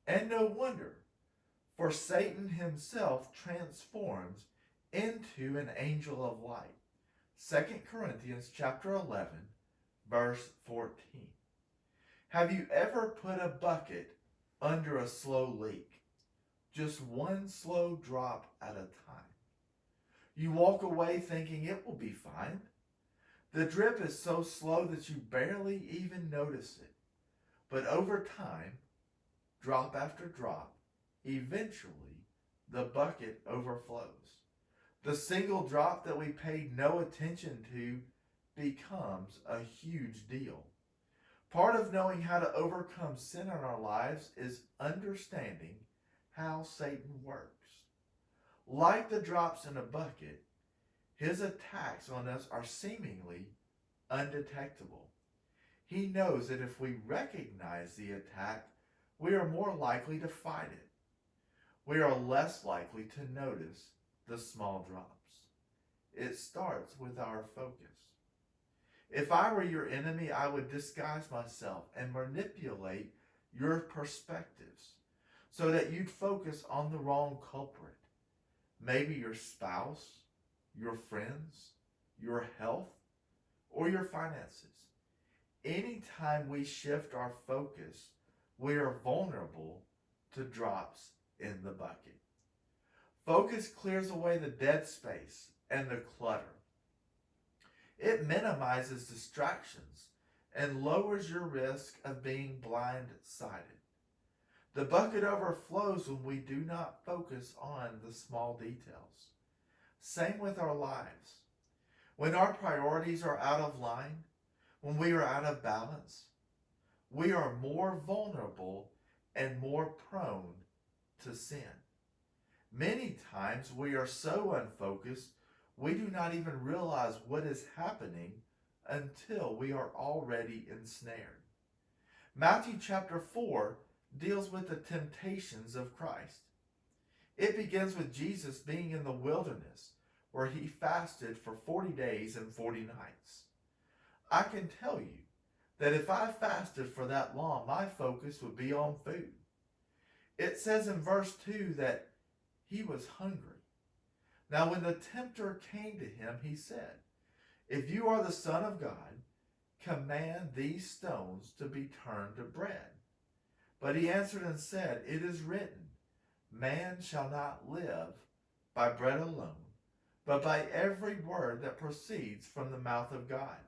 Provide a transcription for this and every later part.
And no wonder, for Satan himself transforms into an angel of light. 2 Corinthians chapter 11, verse 14. Have you ever put a bucket under a slow leak? Just one slow drop at a time. You walk away thinking it will be fine. The drip is so slow that you barely even notice it. But over time, drop after drop, eventually the bucket overflows. The single drop that we paid no attention to becomes a huge deal. Part of knowing how to overcome sin in our lives is understanding how Satan works. Like the drops in a bucket, his attacks on us are seemingly undetectable. He knows that if we recognize the attack, we are more likely to fight it. We are less likely to notice the small drops. It starts with our focus. If I were your enemy, I would disguise myself and manipulate your perspectives so that you'd focus on the wrong culprit. Maybe your spouse, your friends, your health, or your finances. Anytime we shift our focus, we are vulnerable to drops in the bucket. Focus clears away the dead space and the clutter. It minimizes distractions and lowers your risk of being blindsided. The bucket overflows when we do not focus on the small details. Same with our lives. When our priorities are out of line, when we are out of balance, we are more vulnerable and more prone to sin. Many times we are so unfocused, we do not even realize what is happening until we are already ensnared. Matthew chapter 4 deals with the temptations of Christ. It begins with Jesus being in the wilderness where he fasted for 40 days and 40 nights. I can tell you that if I fasted for that long, my focus would be on food. It says in verse 2 that he was hungry. Now when the tempter came to him, he said, "If you are the Son of God, command these stones to be turned to bread." But he answered and said, "It is written, man shall not live by bread alone, but by every word that proceeds from the mouth of God."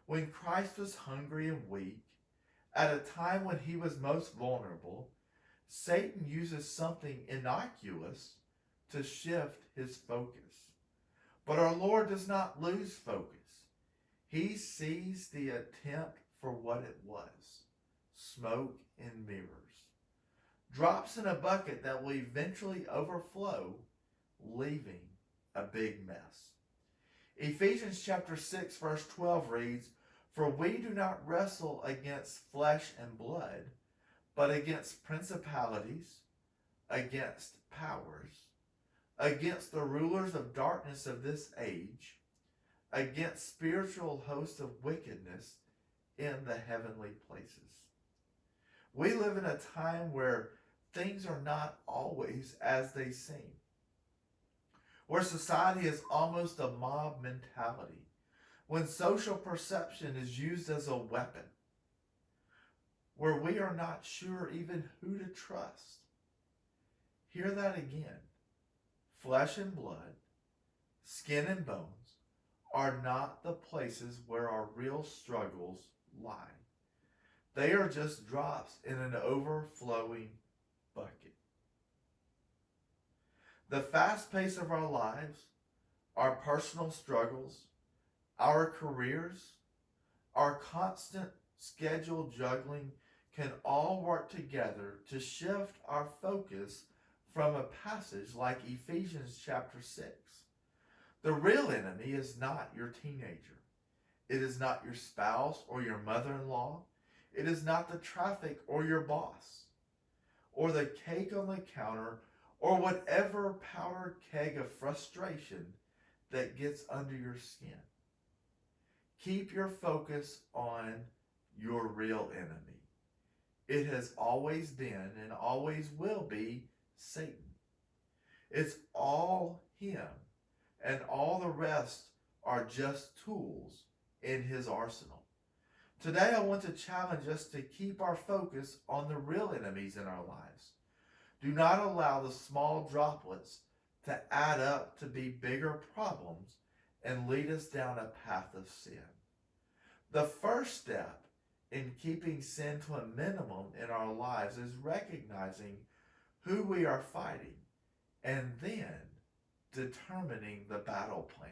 When Christ was hungry and weak, at a time when he was most vulnerable, Satan uses something innocuous to shift his focus. But our Lord does not lose focus. He sees the attempt for what it was: smoke and mirrors. Drops in a bucket that will eventually overflow, leaving a big mess. Ephesians chapter 6 verse 12 reads, "For we do not wrestle against flesh and blood, but against principalities, against powers, against the rulers of darkness of this age, against spiritual hosts of wickedness in the heavenly places." We live in a time where things are not always as they seem, where society is almost a mob mentality, when social perception is used as a weapon, where we are not sure even who to trust. Hear that again. Flesh and blood, skin and bones are not the places where our real struggles lie. They are just drops in an overflowing bucket. The fast pace of our lives, our personal struggles, our careers, our constant schedule juggling can all work together to shift our focus from a passage like Ephesians chapter 6. The real enemy is not your teenager. It is not your spouse or your mother-in-law. It is not the traffic or your boss, or the cake on the counter, or whatever powdered keg of frustration that gets under your skin. Keep your focus on your real enemy. It has always been and always will be Satan. It's all him, and all the rest are just tools in his arsenal. Today, I want to challenge us to keep our focus on the real enemies in our lives. Do not allow the small droplets to add up to be bigger problems and lead us down a path of sin. The first step in keeping sin to a minimum in our lives is recognizing who we are fighting and then determining the battle plan.